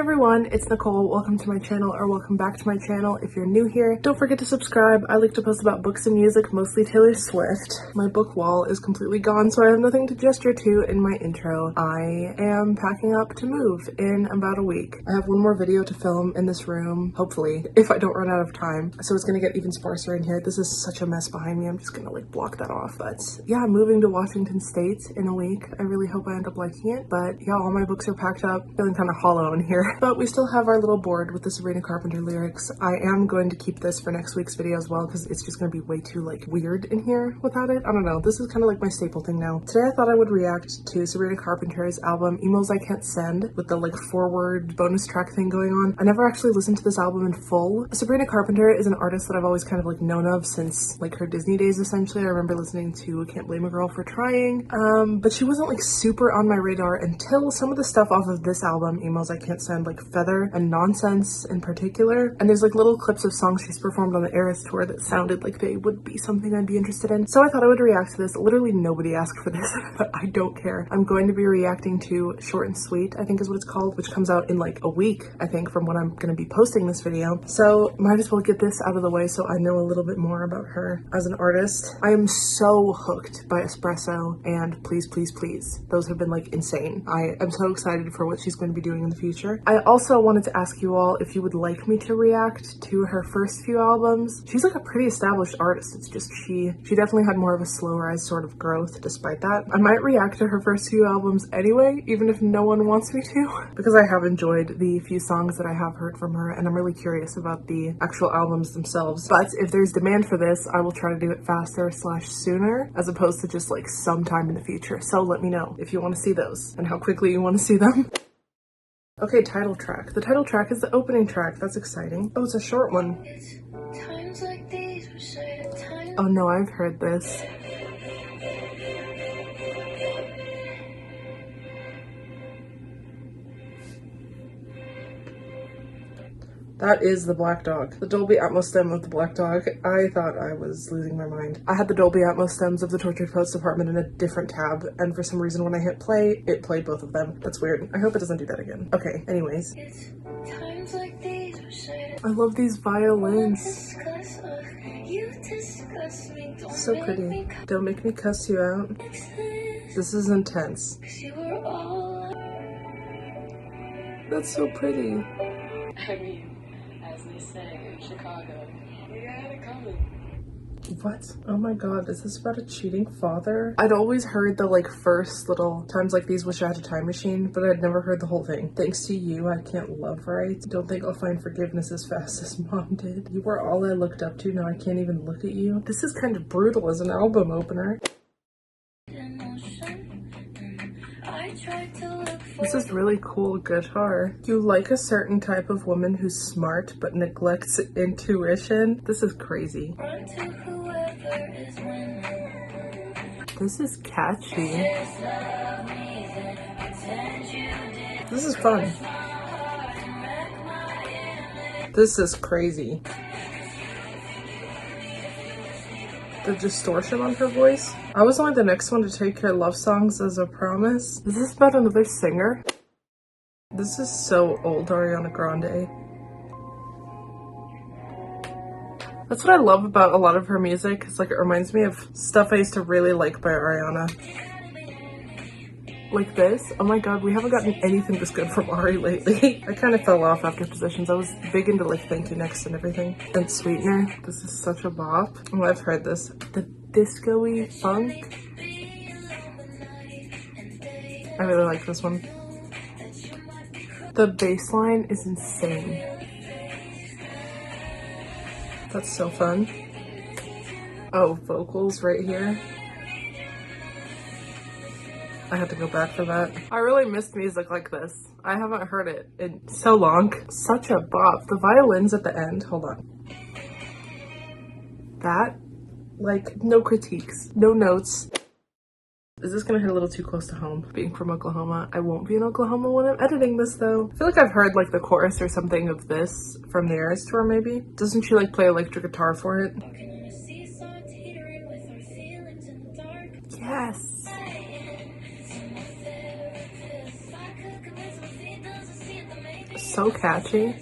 everyone, it's Nicole. Welcome to my channel, or welcome back to my channel if you're new here. Don't forget to subscribe. I like to post about books and music, mostly Taylor Swift. My book wall is completely gone, so I have nothing to gesture to in my intro. I am packing up to move in about a week. I have one more video to film in this room, hopefully, if I don't run out of time. So it's gonna get even sparser in here. This is such a mess behind me. I'm just gonna like block that off. But yeah, I'm moving to Washington State in a week. I really hope I end up liking it. But yeah, all my books are packed up. Feeling kind of hollow in here. But we still have our little board with the Sabrina Carpenter lyrics. I am going to keep this for next week's video as well, because it's just going to be way too like weird in here without it. I don't know. This is kind of like my staple thing now. Today I thought I would react to Sabrina Carpenter's album Emails I Can't Send, with the like forward bonus track thing going on. I never actually listened to this album in full. Sabrina Carpenter is an artist that I've always kind of like known of since like her Disney days essentially. I remember listening to Can't Blame a Girl for Trying, but she wasn't like super on my radar until some of the stuff off of this album, Emails I Can't Send, like Feather and Nonsense in particular. And there's like little clips of songs she's performed on the Eras tour that sounded like they would be something I'd be interested in. So I thought I would react to this. Literally nobody asked for this, but I don't care. I'm going to be reacting to Short and Sweet, I think is what it's called, which comes out in like a week, I think, from when I'm going to be posting this video. So might as well get this out of the way so I know a little bit more about her as an artist. I am so hooked by Espresso and Please Please Please. Those have been like insane. I am so excited for what she's going to be doing in the future. I also wanted to ask you all if you would like me to react to her first few albums. She's like a pretty established artist. It's just she definitely had more of a slow rise sort of growth despite that. I might react to her first few albums anyway, even if no one wants me to, because I have enjoyed the few songs that I have heard from her, and I'm really curious about the actual albums themselves. But if there's demand for this, I will try to do it faster / sooner, as opposed to just like sometime in the future. So let me know if you want to see those and how quickly you want to see them. Okay, title track. The title track is the opening track. That's exciting. Oh, it's a short one. Oh no, I've heard this. That is the Black Dog. The Dolby Atmos stem of the Black Dog. I thought I was losing my mind. I had the Dolby Atmos stems of the Tortured Poets department in a different tab, and for some reason when I hit play, it played both of them. That's weird. I hope it doesn't do that again. Okay, anyways. I love these violins. So pretty. Don't make me cuss you out. This is intense. That's so pretty. I mean, as they say in Chicago, you got it coming. What? Oh my god, is this about a cheating father? I'd always heard the like first little times like these wish I had a time machine, but I'd never heard the whole thing. Thanks to you, I can't love right. Don't think I'll find forgiveness as fast as mom did. You were all I looked up to, now I can't even look at you. This is kind of brutal as an album opener. This is really cool guitar. You like a certain type of woman who's smart but neglects intuition? This is crazy. This is catchy. This is fun. This is crazy. The distortion on her voice. I was only the next one to take her love songs as a promise. Is this about another singer? This is so old Ariana Grande. That's what I love about a lot of her music. It's like it reminds me of stuff I used to really like by Ariana. Like this. Oh my god, we haven't gotten anything this good from Ari lately. I kind of fell off after Positions. I was big into like Thank You Next and everything. And Sweetener. This is such a bop. Oh, I've heard this. The disco-y funk. I really like this one. The bass line is insane. That's so fun. Oh, vocals right here. I had to go back for that. I really missed music like this. I haven't heard it in so long. Such a bop. The violins at the end, hold on. That, like, no critiques, no notes. Is this gonna hit a little too close to home? Being from Oklahoma, I won't be in Oklahoma when I'm editing this though. I feel like I've heard like the chorus or something of this from the Eras tour maybe. Doesn't she like play electric guitar for it? Yes. So catchy.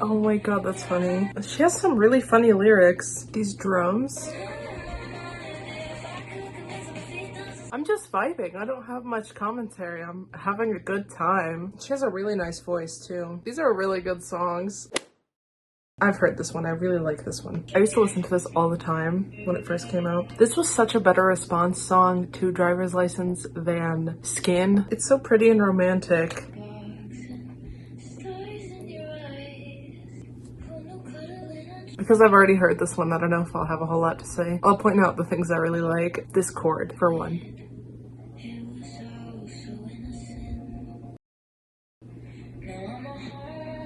Oh my god, that's funny. She has some really funny lyrics. These drums. I'm just vibing. I don't have much commentary. I'm having a good time. She has a really nice voice too. These are really good songs. I've heard this one. I really like this one. I used to listen to this all the time when it first came out. This was such a better response song to Driver's License than Skin. It's so pretty and romantic. Because I've already heard this one, I don't know if I'll have a whole lot to say. I'll point out the things I really like. This chord, for one.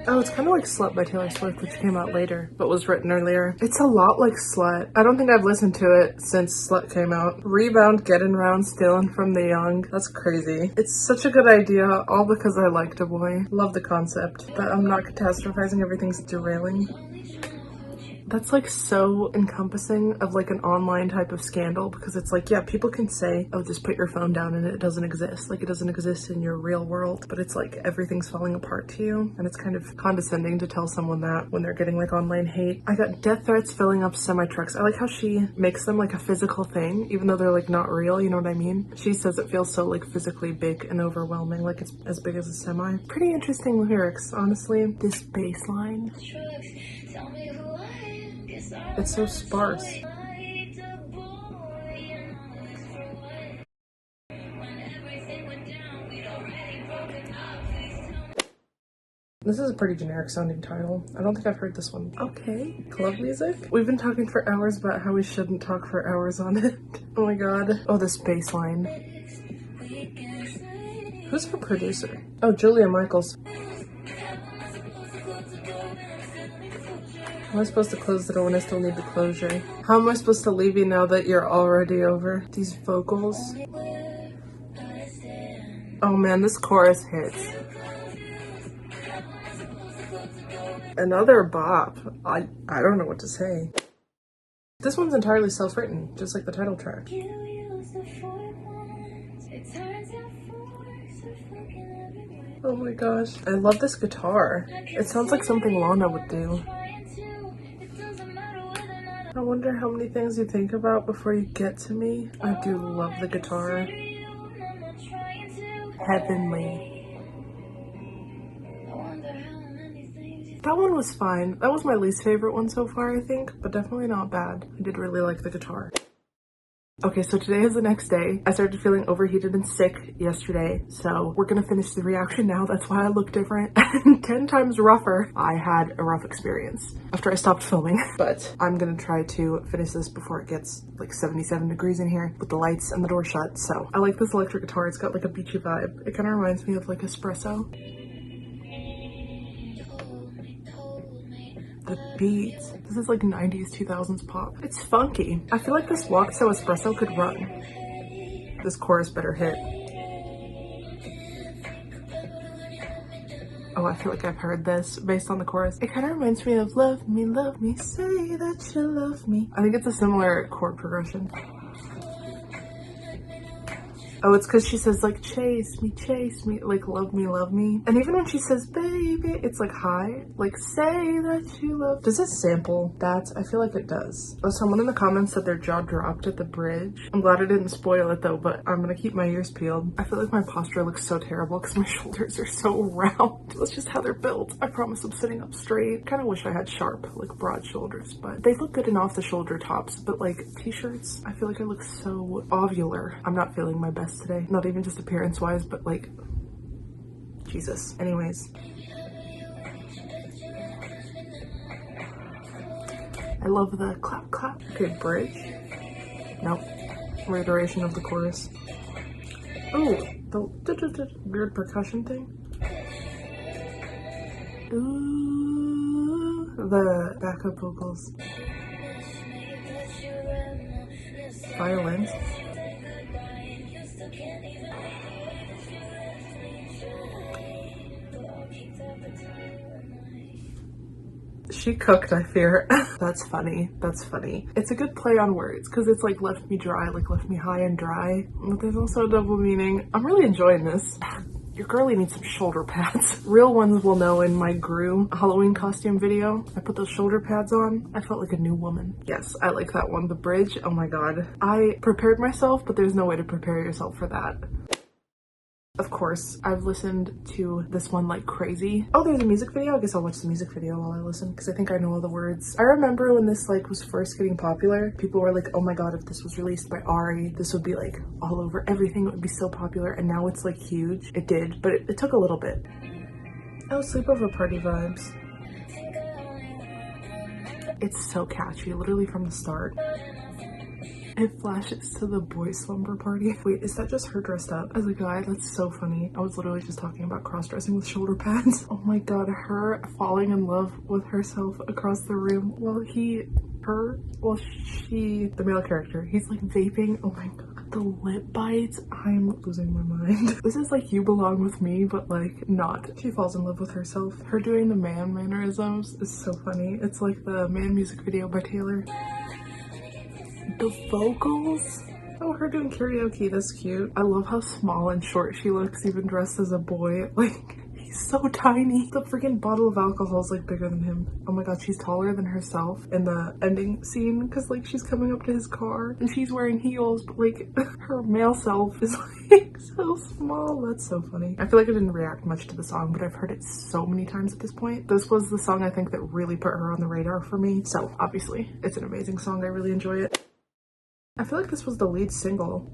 Oh, it's kind of like Slut by Taylor Swift, which came out later, but was written earlier. It's a lot like Slut. I don't think I've listened to it since Slut came out. Rebound, Getting Round, Stealing from the Young. That's crazy. It's such a good idea, all because I liked a boy. Love the concept that I'm not catastrophizing, everything's derailing. That's like so encompassing of like an online type of scandal, because it's like, yeah, people can say, oh, just put your phone down and it doesn't exist. Like it doesn't exist in your real world, but it's like everything's falling apart to you. And it's kind of condescending to tell someone that when they're getting like online hate. I got death threats filling up semi-trucks. I like how she makes them like a physical thing, even though they're like not real, you know what I mean? She says it feels so like physically big and overwhelming, like it's as big as a semi. Pretty interesting lyrics, honestly. This bass line. It's so sparse. This is a pretty generic sounding title. I don't think I've heard this one. Okay, club music? We've been talking for hours about how we shouldn't talk for hours on it. Oh my god. Oh, this bass line. Who's her producer? Oh, Julia Michaels. How am I supposed to close the door when I still need the closure? How am I supposed to leave you now that you're already over? These vocals. Oh man, this chorus hits. Another bop. I don't know what to say. This one's entirely self-written, just like the title track. Oh my gosh. I love this guitar. It sounds like something Lana would do. I wonder how many things you think about before you get to me. I do love the guitar. Heavenly. That one was fine. That was my least favorite one so far, I think, but definitely not bad. I did really like the guitar. Okay, so today is the next day. I started feeling overheated and sick yesterday, so we're gonna finish the reaction now. That's why I look different and 10 times rougher. I had a rough experience after I stopped filming, but I'm gonna try to finish this before it gets like 77 degrees in here with the lights and the door shut. So I like this electric guitar. It's got like a beachy vibe. It kind of reminds me of like espresso. The beats. This is like 90s, 2000s pop. It's funky. I feel like this Walk So Espresso could run. This chorus better hit. Oh, I feel like I've heard this based on the chorus. It kind of reminds me of love me, say that you love me. I think it's a similar chord progression. Oh, it's because she says like chase me, like love me. And even when she says baby, it's like high, like say that you love. Does it sample that? I feel like it does. Oh, someone in the comments said their jaw dropped at the bridge. I'm glad I didn't spoil it though, but I'm gonna keep my ears peeled. I feel like my posture looks so terrible because my shoulders are so round. That's just how they're built. I promise I'm sitting up straight. Kind of wish I had sharp, like broad shoulders, but they look good in off the shoulder tops, but like t-shirts, I feel like I look so ovular. I'm not feeling my best today, not even just appearance wise, but like Jesus. Anyways, I love the clap clap. Okay, bridge. Nope. Reiteration of the chorus. Ooh, the weird percussion thing. Ooh, the backup vocals. Violins. She cooked, I fear. That's funny. That's funny. It's a good play on words because it's like left me dry, like left me high and dry. But there's also a double meaning. I'm really enjoying this. Your girlie needs some shoulder pads. Real ones will know in my Gru Halloween costume video, I put those shoulder pads on. I felt like a new woman. Yes, I like that one. The bridge, oh my god. I prepared myself, but there's no way to prepare yourself for that. Of course, I've listened to this one like crazy. Oh, there's a music video? I guess I'll watch the music video while I listen because I think I know all the words. I remember when this like was first getting popular, people were like, oh my god, if this was released by Ari, this would be like all over everything. It would be so popular, and now it's like huge. It did, but it took a little bit. Oh, sleepover party vibes. It's so catchy, literally from the start. It flashes to the boys' slumber party. Wait, is that just her dressed up as a guy? That's so funny. I was literally just talking about cross-dressing with shoulder pads. Oh my god, her falling in love with herself across the room while she, the male character, he's like vaping. Oh my god, the lip bites. I'm losing my mind. This is like You Belong With Me, but like not. She falls in love with herself. Her doing the man mannerisms is so funny. It's like the Man music video by Taylor. The vocals. Oh, her doing karaoke, that's cute. I love how small and short she looks, even dressed as a boy. Like, he's so tiny. The freaking bottle of alcohol is like bigger than him. Oh my god, she's taller than herself in the ending scene because like she's coming up to his car and she's wearing heels, but like her male self is like so small. That's so funny. I feel like I didn't react much to the song, but I've heard it so many times at this point. This was the song I think that really put her on the radar for me. So obviously it's an amazing song. I really enjoy it. I feel like this was the lead single.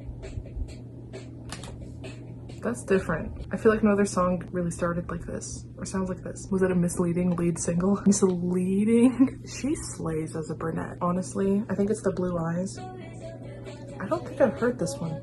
That's different. I feel like no other song really started like this or sounds like this. Was it a misleading lead single? Misleading? She slays as a brunette, honestly. I think it's the blue eyes. I don't think I've heard this one.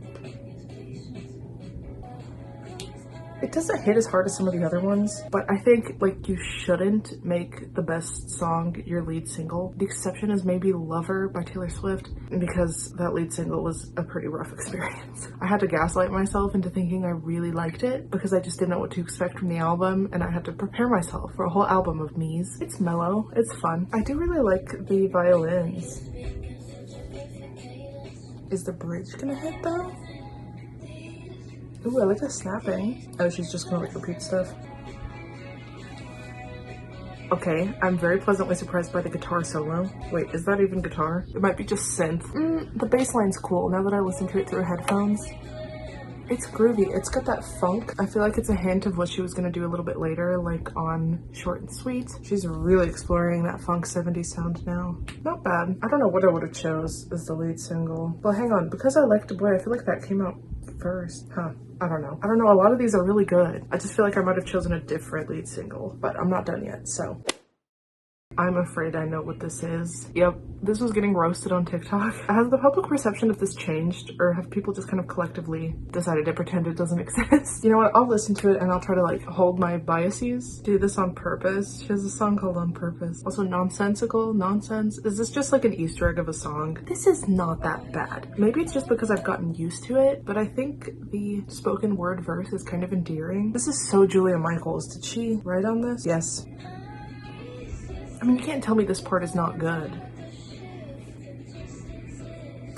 It doesn't hit as hard as some of the other ones, but I think like you shouldn't make the best song your lead single. The exception is maybe Lover by Taylor Swift, because that lead single was a pretty rough experience. I had to gaslight myself into thinking I really liked it because I just didn't know what to expect from the album, and I had to prepare myself for a whole album of me's. It's mellow, it's fun. I do really like the violins. Is the bridge gonna hit though? Ooh, I like the snapping. Oh, she's just gonna like repeat stuff. Okay, I'm very pleasantly surprised by the guitar solo. Wait, is that even guitar? It might be just synth. The bass line's cool now that I listen to it through headphones. It's groovy. It's got that funk. I feel like it's a hint of what she was gonna do a little bit later, like on Short and Sweet. She's really exploring that funk 70s sound now. Not bad. I don't know what I would have chose as the lead single. Well, hang on. Because I Liked a Boy, I feel like that came out first. Huh. I don't know. A lot of these are really good. I just feel like I might have chosen a different lead single, but I'm not done yet, so. I'm afraid I know what this is. Yep, this was getting roasted on TikTok. Has the public perception of this changed, or have people just kind of collectively decided to pretend it doesn't exist? You know what, I'll listen to it and I'll try to like hold my biases. Do this on purpose. She has a song called On Purpose. Also nonsensical, nonsense. Is this just like an Easter egg of a song? This is not that bad. Maybe it's just because I've gotten used to it, but I think the spoken word verse is kind of endearing. This is so Julia Michaels. Did she write on this? Yes. I mean, you can't tell me this part is not good.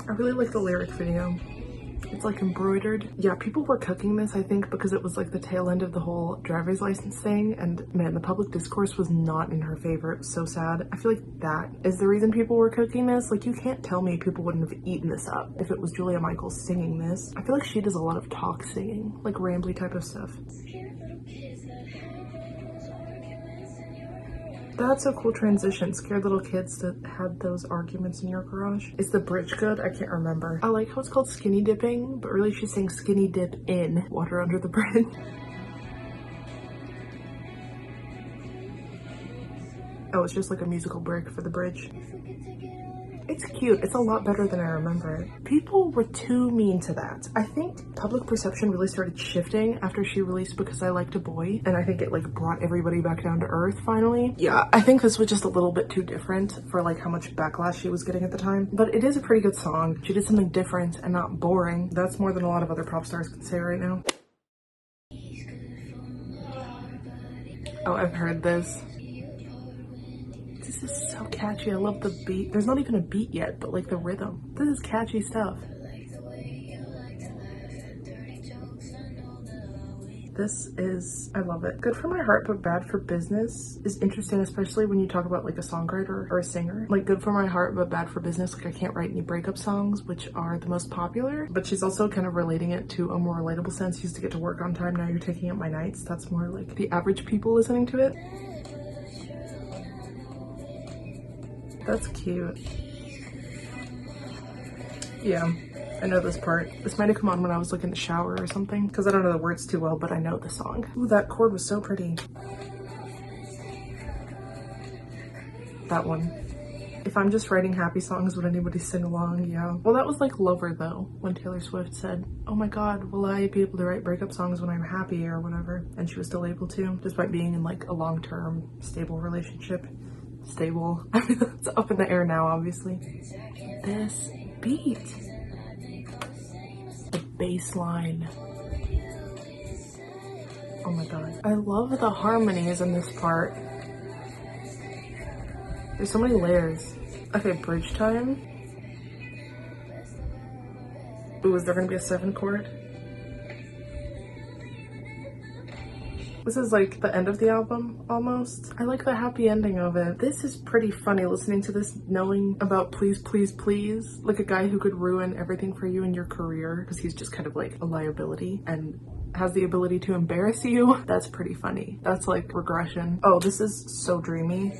I really like the lyric video. It's like embroidered. Yeah, people were cooking this, I think, because it was like the tail end of the whole driver's license thing, and man, the public discourse was not in her favor. It was so sad. I feel like that is the reason people were cooking this. Like, you can't tell me people wouldn't have eaten this up if it was Julia Michaels singing this. I feel like she does a lot of talk singing, like rambly type of stuff. That's a cool transition. Scared little kids that had those arguments in your garage. Is the bridge good? I can't remember. I like how it's called skinny dipping, but really she's saying skinny dip in water under the bridge. Oh, it's just like a musical break for the bridge. It's cute. It's a lot better than I remember it. People were too mean to that. I think public perception really started shifting after she released Because I Liked a Boy, and I think it like brought everybody back down to earth finally. Yeah, I think this was just a little bit too different for like how much backlash she was getting at the time, but it is a pretty good song. She did something different and not boring. That's more than a lot of other pop stars can say right now. Oh, I've heard this. This is so catchy. I love the beat. There's not even a beat yet, but like the rhythm. This is catchy stuff. This is, I love it. Good for my heart, but bad for business is interesting, especially when you talk about like a songwriter or a singer. Like good for my heart, but bad for business. Like I can't write any breakup songs, which are the most popular, but she's also kind of relating it to a more relatable sense. You used to get to work on time, now you're taking up my nights. That's more like the average people listening to it. That's cute. Yeah. I know this part. This might have come on when I was like in the shower or something, because I don't know the words too well, but I know the song. Ooh, that chord was so pretty. That one. If I'm just writing happy songs, would anybody sing along? Yeah. Well, that was like Lover though, when Taylor Swift said, oh my god, will I be able to write breakup songs when I'm happy or whatever? And she was still able to, despite being in like a long-term stable relationship. Stable. I mean, it's up in the air now, obviously. This beat. The bass line. Oh my god. I love the harmonies in this part. There's so many layers. Okay, bridge time. Ooh, is there gonna be a 7 chord? This is like the end of the album, almost. I like the happy ending of it. This is pretty funny, listening to this, knowing about Please, Please, Please. Like a guy who could ruin everything for you in your career, because he's just kind of like a liability and has the ability to embarrass you. That's pretty funny. That's like regression. Oh, this is so dreamy.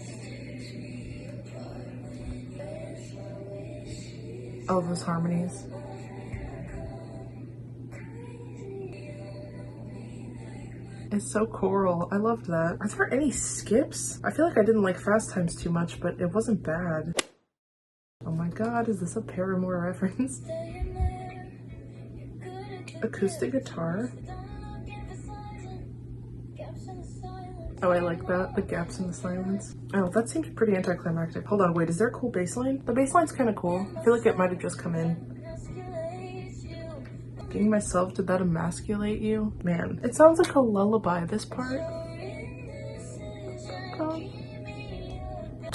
Oh, those harmonies. It's so choral. I loved that. Are there any skips? I feel like I didn't like Fast Times too much, but it wasn't bad. Oh my god, is this a Paramore reference? Acoustic guitar. Oh, I like that. The gaps in the silence. Oh, that seems pretty anticlimactic. Hold on, wait, is there a cool bass line? The bass line's kind of cool. I feel like it might have just come in. Getting myself to that emasculate you. Man, it sounds like a lullaby, this part.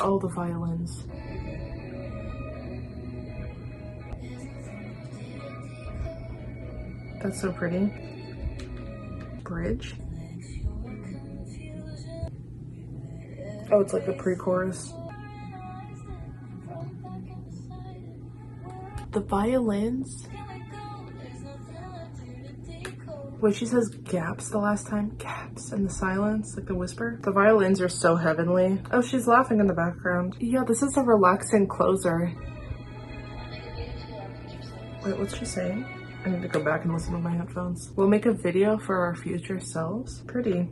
Oh, the violins. That's so pretty. Bridge. Oh, it's like the pre-chorus. The violins. Wait, she says gaps the last time? Gaps in the silence, like the whisper. The violins are so heavenly. Oh, she's laughing in the background. Yeah, this is a relaxing closer. Wait, what's she saying? I need to go back and listen to my headphones. We'll make a video for our future selves. Pretty.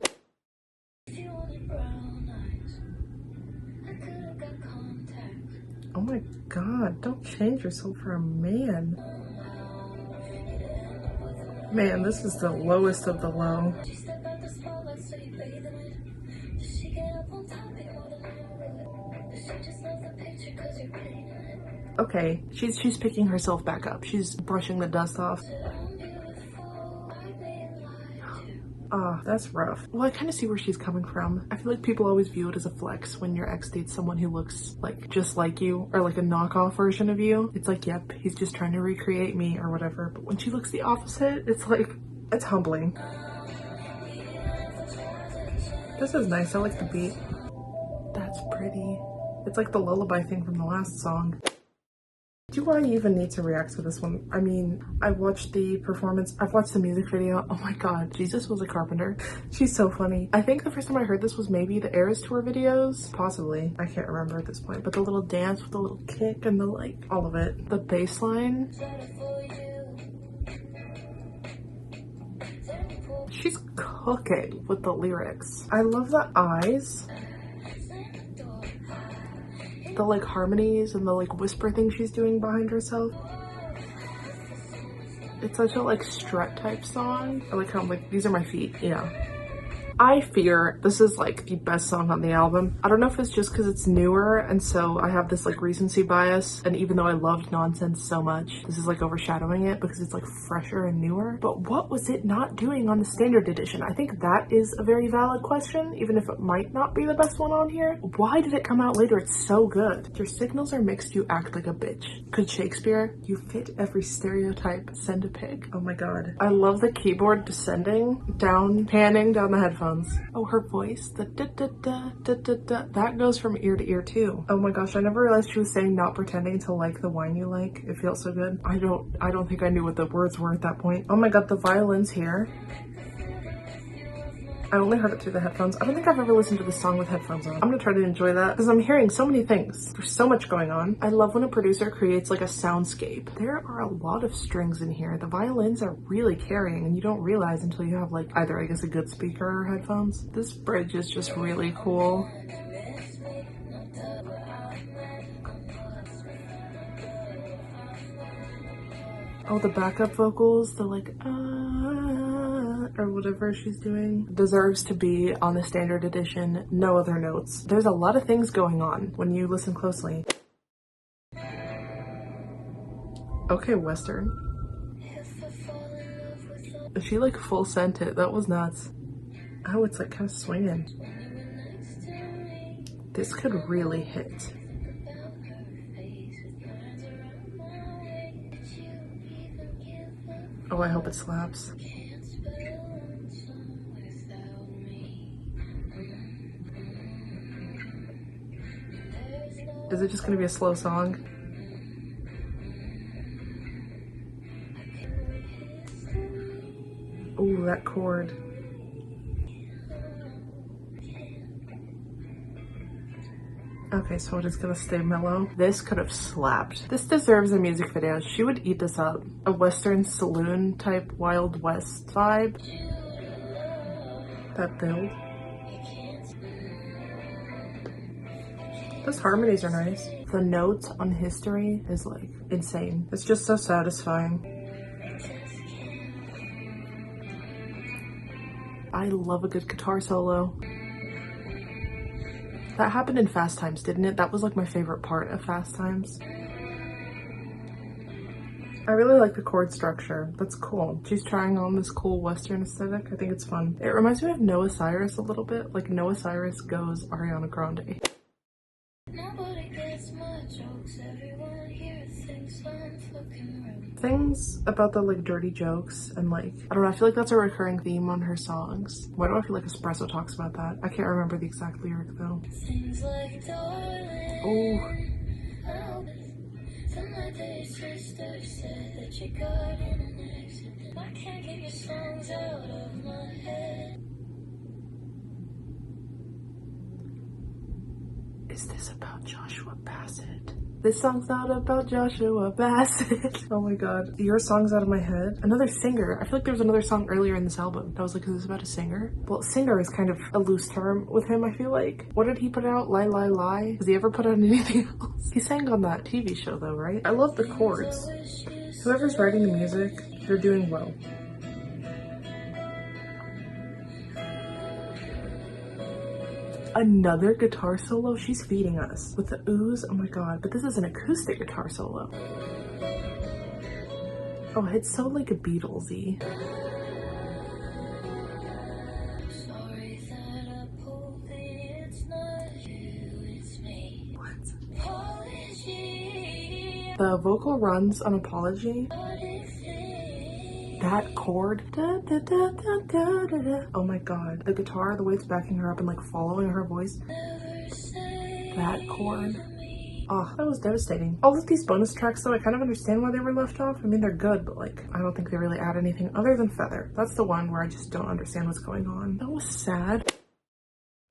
Oh my god, don't change yourself for a man. Man, this is the lowest of the low. Okay, she's picking herself back up. She's brushing the dust off. Ah, that's rough. Well, I kind of see where she's coming from. I feel like people always view it as a flex when your ex dates someone who looks like just like you or like a knockoff version of you. It's like, yep, he's just trying to recreate me or whatever. But when she looks the opposite, it's like, it's humbling. This is nice. I like the beat. That's pretty. It's like the lullaby thing from the last song. Do I even need to react to this one? I mean, I watched the performance, I've watched the music video. Oh my god, Jesus was a carpenter. She's so funny. I think the first time I heard this was maybe the Eras Tour videos. Possibly. I can't remember at this point. But the little dance with the little kick and the like, all of it. The bass line. She's cooking with the lyrics. I love the eyes. The like harmonies and the like whisper thing she's doing behind herself. It's such a like strut type song. I like how I'm like, these are my feet, yeah. I fear this is like the best song on the album. I don't know if it's just because it's newer and so I have this like recency bias, and even though I loved Nonsense so much, this is like overshadowing it because it's like fresher and newer. But what was it not doing on the standard edition? I think that is a very valid question, even if it might not be the best one on here. Why did it come out later? It's so good. Your signals are mixed, you act like a bitch. Could Shakespeare? You fit every stereotype, send a pic. Oh my god. I love the keyboard descending down, panning down the headphones. Oh, her voice, the da da da da da da, that goes from ear to ear too. Oh my gosh, I never realized she was saying not pretending to like the wine you like. It feels so good. I don't think I knew what the words were at that point. Oh my god, the violin's here. I only heard it through the headphones. I don't think I've ever listened to this song with headphones on. I'm gonna try to enjoy that because I'm hearing so many things. There's so much going on. I love when a producer creates like a soundscape. There are a lot of strings in here. The violins are really carrying and you don't realize until you have like either I guess a good speaker or headphones. This bridge is just really cool. Oh, the backup vocals, the like, or whatever she's doing, deserves to be on the standard edition. No other notes. There's a lot of things going on when you listen closely. Okay, Western. Is she like full sent it? That was nuts. Oh, it's like kind of swinging. This could really hit. Oh, I hope it slaps. Is it just gonna be a slow song? Oh, that chord. Okay, so it is gonna stay mellow. This could have slapped. This deserves a music video. She would eat this up. A Western saloon type Wild West vibe. That build. Those harmonies are nice. The notes on History is like insane. It's just so satisfying. I love a good guitar solo. That happened in Fast Times, didn't it? That was like my favorite part of Fast Times. I really like the chord structure. That's cool. She's trying on this cool Western aesthetic. I think it's fun. It reminds me of Noah Cyrus a little bit. Like Noah Cyrus goes Ariana Grande. Nobody gets my jokes. Everyone here thinks I'm fucking rude. Things about the like dirty jokes and like, I don't know, I feel like that's a recurring theme on her songs. Why do I feel like Espresso talks about that? I can't remember the exact lyric though. Things like darling. Oh. Sister said that you got in an accident. I can't get your songs out of my head. Is this about Joshua Bassett? This song's not about Joshua Bassett. Oh my god. Your song's out of my head. Another singer. I feel like there was another song earlier in this album that was like, is this about a singer? Well, singer is kind of a loose term with him, I feel like. What did he put out? Lie, lie, lie? Has he ever put out anything else? He sang on that TV show though, right? I love the chords. Whoever's writing the music, they're doing well. Another guitar solo? She's feeding us with the ooze. Oh my god, but this is an acoustic guitar solo. Oh, it's so like a Beatlesy. What? The vocal runs on Apology. That chord, da, da, da, da, da, da, da. Oh my god, the guitar, the way it's backing her up and like following her voice, that chord, oh, that was devastating. All of these bonus tracks though, I kind of understand why they were left off. I mean, they're good, but like, I don't think they really add anything other than Feather. That's the one where I just don't understand what's going on. That was sad.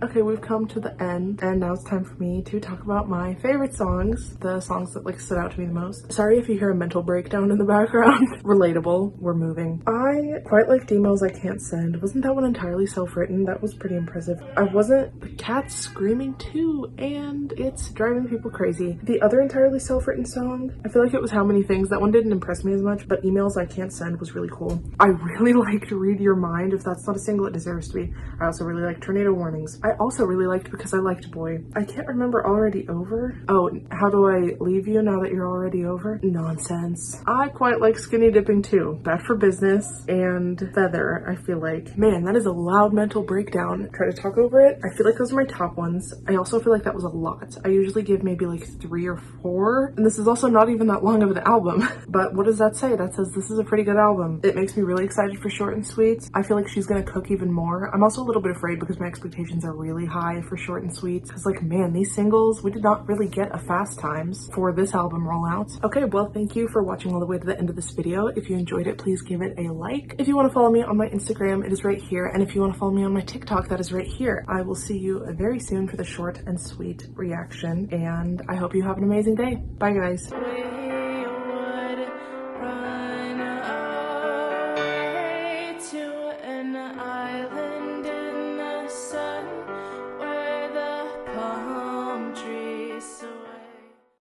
Okay, we've come to the end, and now it's time for me to talk about my favorite songs, the songs that like stood out to me the most. Sorry if you hear a mental breakdown in the background. Relatable, we're moving. I quite like Emails I Can't Send. Wasn't that one entirely self-written? That was pretty impressive. The cat's screaming too, and it's driving people crazy. The other entirely self-written song, I feel like it was How Many Things. That one didn't impress me as much, but Emails I Can't Send was really cool. I really liked Read Your Mind. If that's not a single, it deserves to be. I also really liked Tornado Warnings. I also really liked Because I Liked Boy. I can't remember Already Over. Oh, How Do I Leave You Now That You're Already Over? Nonsense. I quite like Skinny Dipping too. Bad for Business and Feather, I feel like. Man, that is a loud mental breakdown. Try to talk over it. I feel like those are my top ones. I also feel like that was a lot. I usually give maybe like 3 or 4. And this is also not even that long of an album. But what does that say? That says this is a pretty good album. It makes me really excited for Short and Sweet. I feel like she's gonna cook even more. I'm also a little bit afraid because my expectations are really high for Short and Sweet, because like, man, these singles, we did not really get a Fast Times for this album rollout. Okay, well, thank you for watching all the way to the end of this video. If you enjoyed it, please give it a like. If you want to follow me on my Instagram, it is right here, and if you want to follow me on my TikTok, that is right here. I will see you very soon for the Short and Sweet reaction, and I hope you have an amazing day. Bye, guys.